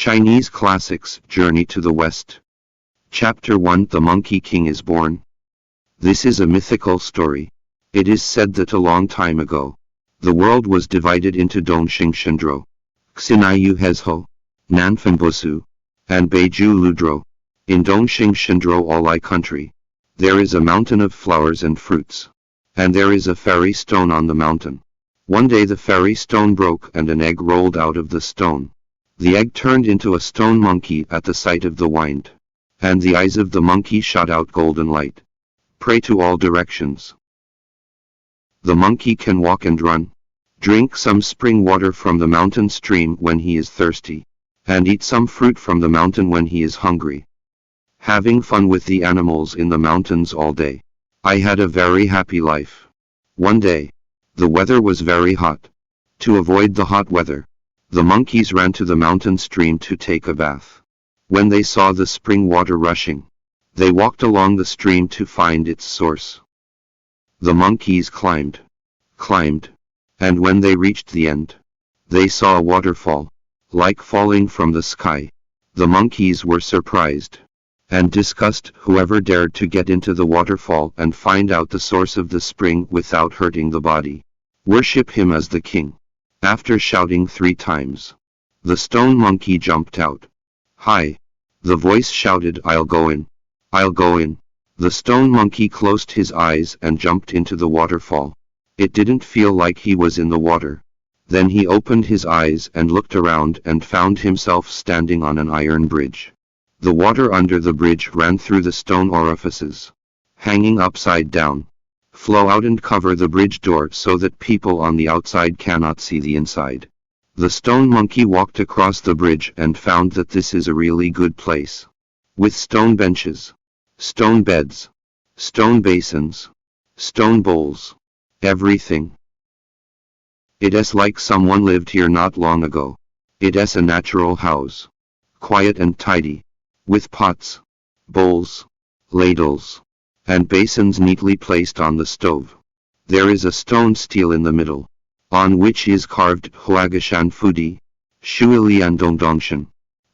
Chinese Classics, Journey to the West. Chapter 1, The Monkey King is Born. This is a mythical story. It is said that a long time ago, the world was divided into Dongxing Shindro, Xinayu Hezho, Nanfanbosu, and Beiju Ludro. In Dongxing Shindro Olai country, there is a mountain of flowers and fruits. And there is a fairy stone on the mountain. One day the fairy stone broke and an egg rolled out of the stone. The egg turned into a stone monkey at the sight of the wind. And the eyes of the monkey shot out golden light. Pray to all directions. The monkey can walk and run, drink some spring water from the mountain stream when he is thirsty, and eat some fruit from the mountain when he is hungry. Having fun with the animals in the mountains all day, I had a very happy life. One day, the weather was very hot. To avoid the hot weather, the monkeys ran to the mountain stream to take a bath. When they saw the spring water rushing, they walked along the stream to find its source. The monkeys climbed, and when they reached the end, they saw a waterfall, like falling from the sky. The monkeys were surprised and discussed whoever dared to get into the waterfall and find out the source of the spring without hurting the body. Worship him as the king. After shouting 3 times, the stone monkey jumped out. Hi! The voice shouted, I'll go in. I'll go in. The stone monkey closed his eyes and jumped into the waterfall. It didn't feel like he was in the water. Then he opened his eyes and looked around and found himself standing on an iron bridge. The water under the bridge ran through the stone orifices, hanging upside down, flow out and cover the bridge door so that people on the outside cannot see the inside. The stone monkey walked across the bridge and found that this is a really good place, with stone benches, stone beds, stone basins, stone bowls, everything. It's like someone lived here not long ago. It's a natural house, quiet and tidy, with pots, bowls, ladles, and basins neatly placed on the stove. There is a stone stele in the middle, on which is carved Huagashan Fudi, Shuilian Dongdongshan.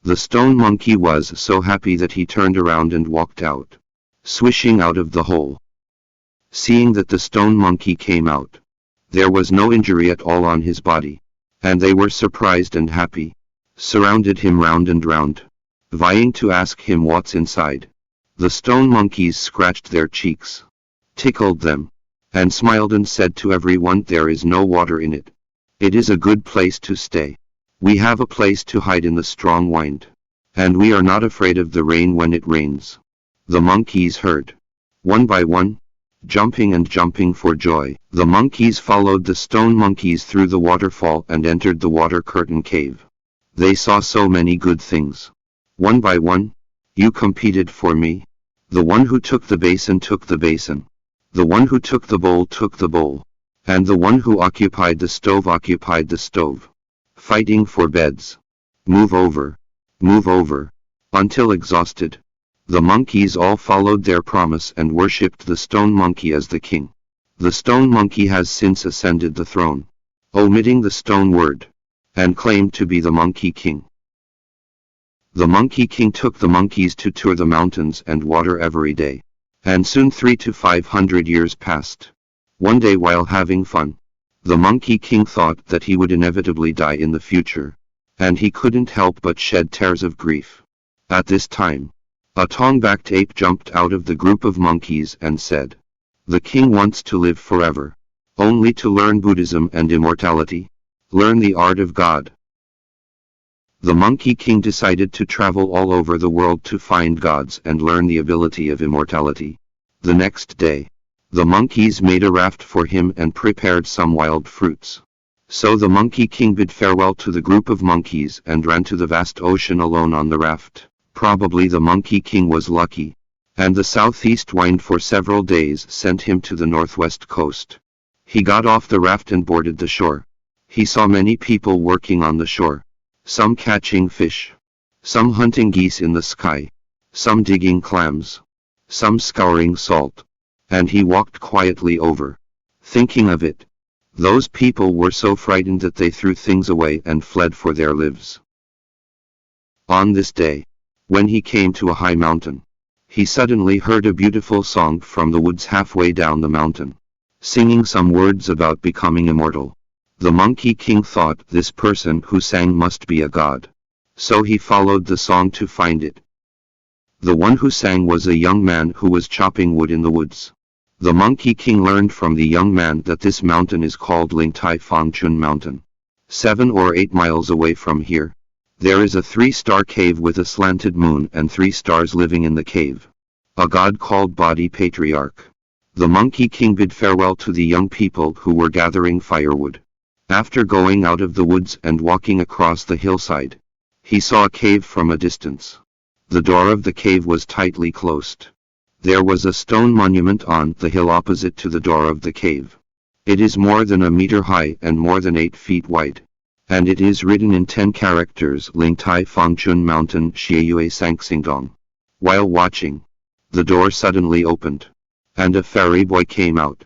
The stone monkey was so happy that he turned around and walked out, swishing out of the hole. Seeing that the stone monkey came out, there was no injury at all on his body, and they were surprised and happy, surrounded him round and round, vying to ask him what's inside. The stone monkeys scratched their cheeks, tickled them, and smiled and said to everyone, there is no water in it. It is a good place to stay. We have a place to hide in the strong wind, and we are not afraid of the rain when it rains. The monkeys heard, one by one, jumping and jumping for joy. The monkeys followed the stone monkeys through the waterfall and entered the water curtain cave. They saw so many good things. One by one, you competed for me. The one who took the basin took the basin. The one who took the bowl took the bowl. And the one who occupied the stove occupied the stove. Fighting for beds. Move over, until exhausted. The monkeys all followed their promise and worshipped the stone monkey as the king. The stone monkey has since ascended the throne, omitting the stone word, and claimed to be the Monkey King. The Monkey King took the monkeys to tour the mountains and water every day. And soon 300 to 500 years passed. One day while having fun, the Monkey King thought that he would inevitably die in the future, and he couldn't help but shed tears of grief. At this time, a tong-backed ape jumped out of the group of monkeys and said, the king wants to live forever, only to learn Buddhism and immortality, learn the art of God. The Monkey King decided to travel all over the world to find gods and learn the ability of immortality. The next day, the monkeys made a raft for him and prepared some wild fruits. So the Monkey King bid farewell to the group of monkeys and ran to the vast ocean alone on the raft. Probably the Monkey King was lucky, and the southeast wind for several days sent him to the northwest coast. He got off the raft and boarded the shore. He saw many people working on the shore. Some catching fish, some hunting geese in the sky, some digging clams, some scouring salt, and he walked quietly over, thinking of it. Those people were so frightened that they threw things away and fled for their lives. On this day, when he came to a high mountain, he suddenly heard a beautiful song from the woods halfway down the mountain, singing some words about becoming immortal. The Monkey King thought this person who sang must be a god, so he followed the song to find it. The one who sang was a young man who was chopping wood in the woods. The Monkey King learned from the young man that this mountain is called Ling Tai Fong Chun Mountain. 7 or 8 miles away from here, there is a 3-star cave with a slanted moon and 3 stars living in the cave. A god called Body Patriarch. The Monkey King bid farewell to the young people who were gathering firewood. After going out of the woods and walking across the hillside, he saw a cave from a distance. The door of the cave was tightly closed. There was a stone monument on the hill opposite to the door of the cave. It is more than a meter high and more than 8 feet wide. And it is written in 10 characters Ling Tai Fong Chun Mountain Xieyue Sangsingdong. While watching, the door suddenly opened, and a fairy boy came out.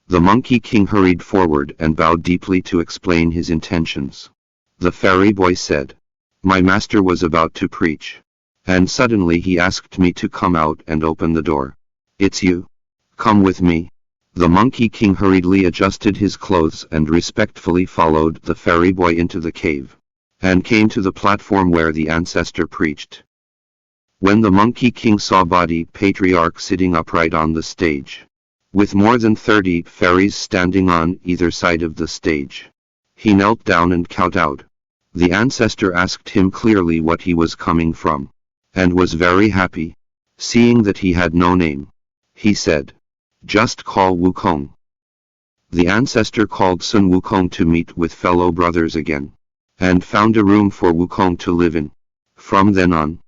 The Monkey King hurried forward and bowed deeply to explain his intentions. The fairy boy said, "My master was about to preach, and suddenly he asked me to come out and open the door. It's you. Come with me." The Monkey King hurriedly adjusted his clothes and respectfully followed the fairy boy into the cave, and came to the platform where the ancestor preached. When the Monkey King saw Body Patriarch sitting upright on the stage, with more than 30 fairies standing on either side of the stage, he knelt down and cowed out. The ancestor asked him clearly what he was coming from, and was very happy, seeing that he had no name. He said, "Just call Wukong." The ancestor called Sun Wukong to meet with fellow brothers again, and found a room for Wukong to live in. From then on,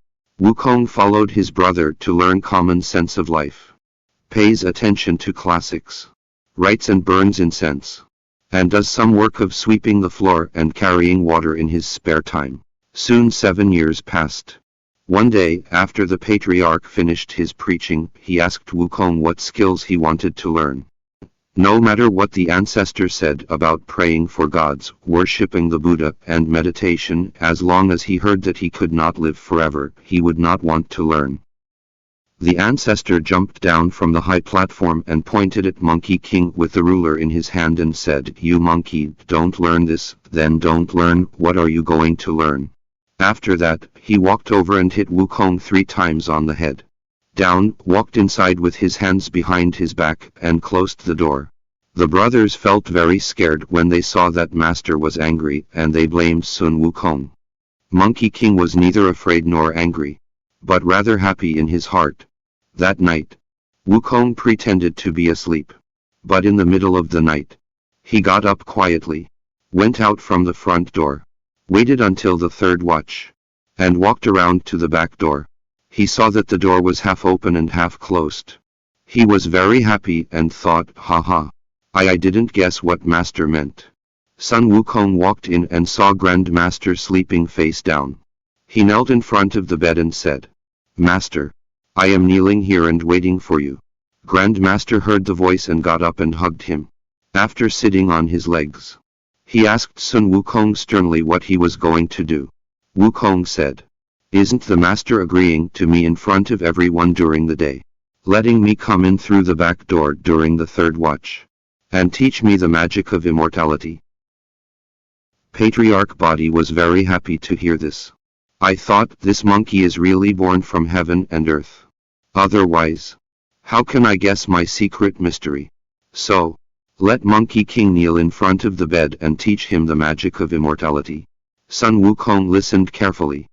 Wukong followed his brother to learn common sense of life, pays attention to classics, writes and burns incense, and does some work of sweeping the floor and carrying water in his spare time. Soon 7 years passed. One day, after the patriarch finished his preaching, he asked Wukong what skills he wanted to learn. No matter what the ancestor said about praying for gods, worshipping the Buddha, and meditation, as long as he heard that he could not live forever, he would not want to learn. The ancestor jumped down from the high platform and pointed at Monkey King with the ruler in his hand and said, "You monkey, don't learn this, then don't learn. What are you going to learn?" After that, he walked over and hit Wukong 3 times on the head. Down, walked inside with his hands behind his back, and closed the door. The brothers felt very scared when they saw that master was angry, and they blamed Sun Wukong. Monkey King was neither afraid nor angry, but rather happy in his heart. That night, Wukong pretended to be asleep. But in the middle of the night, he got up quietly, went out from the front door, waited until the 3rd watch, and walked around to the back door. He saw that the door was half open and half closed. He was very happy and thought, "Ha! I didn't guess what master meant." Sun Wukong walked in and saw Grandmaster sleeping face down. He knelt in front of the bed and said, "Master, I am kneeling here and waiting for you." Grandmaster heard the voice and got up and hugged him. After sitting on his legs, he asked Sun Wukong sternly what he was going to do. Wukong said, "Isn't the master agreeing to me in front of everyone during the day, letting me come in through the back door during the 3rd watch, and teach me the magic of immortality?" Patriarch Body was very happy to hear this. "I thought this monkey is really born from heaven and earth. Otherwise, how can I guess my secret mystery? So, let Monkey King kneel in front of the bed and teach him the magic of immortality." Sun Wukong listened carefully,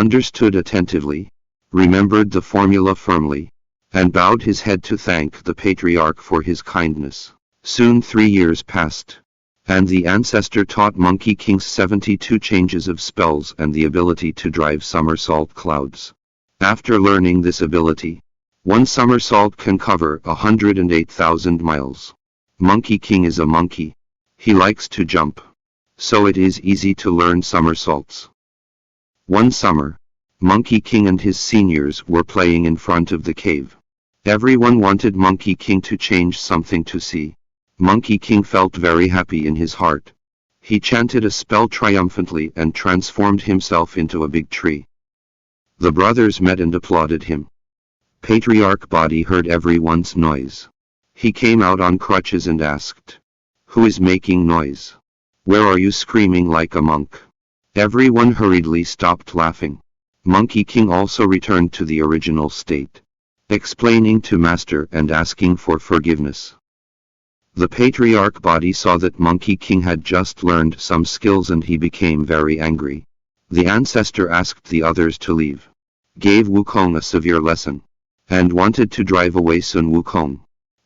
understood attentively, remembered the formula firmly, and bowed his head to thank the patriarch for his kindness. Soon 3 years passed, and the ancestor taught Monkey King 72 changes of spells and the ability to drive somersault clouds. After learning this ability, one somersault can cover 108,000 miles. Monkey King is a monkey. He likes to jump, so it is easy to learn somersaults. One summer, Monkey King and his seniors were playing in front of the cave. Everyone wanted Monkey King to change something to see. Monkey King felt very happy in his heart. He chanted a spell triumphantly and transformed himself into a big tree. The brothers met and applauded him. Patriarch Body heard everyone's noise. He came out on crutches and asked, "Who is making noise? Where are you screaming like a monk?" Everyone hurriedly stopped laughing. Monkey King also returned to the original state, explaining to Master and asking for forgiveness. The Patriarch Body saw that Monkey King had just learned some skills and he became very angry. The ancestor asked the others to leave, gave Wukong a severe lesson, and wanted to drive away Sun Wukong.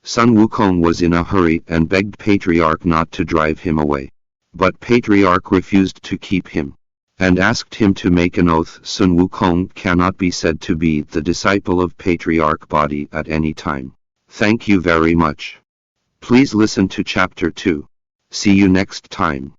Sun Wukong was in a hurry and begged Patriarch not to drive him away. But Patriarch refused to keep him, and asked him to make an oath. Sun Wukong cannot be said to be the disciple of Patriarch Body at any time. Thank you very much. Please listen to Chapter 2. See you next time.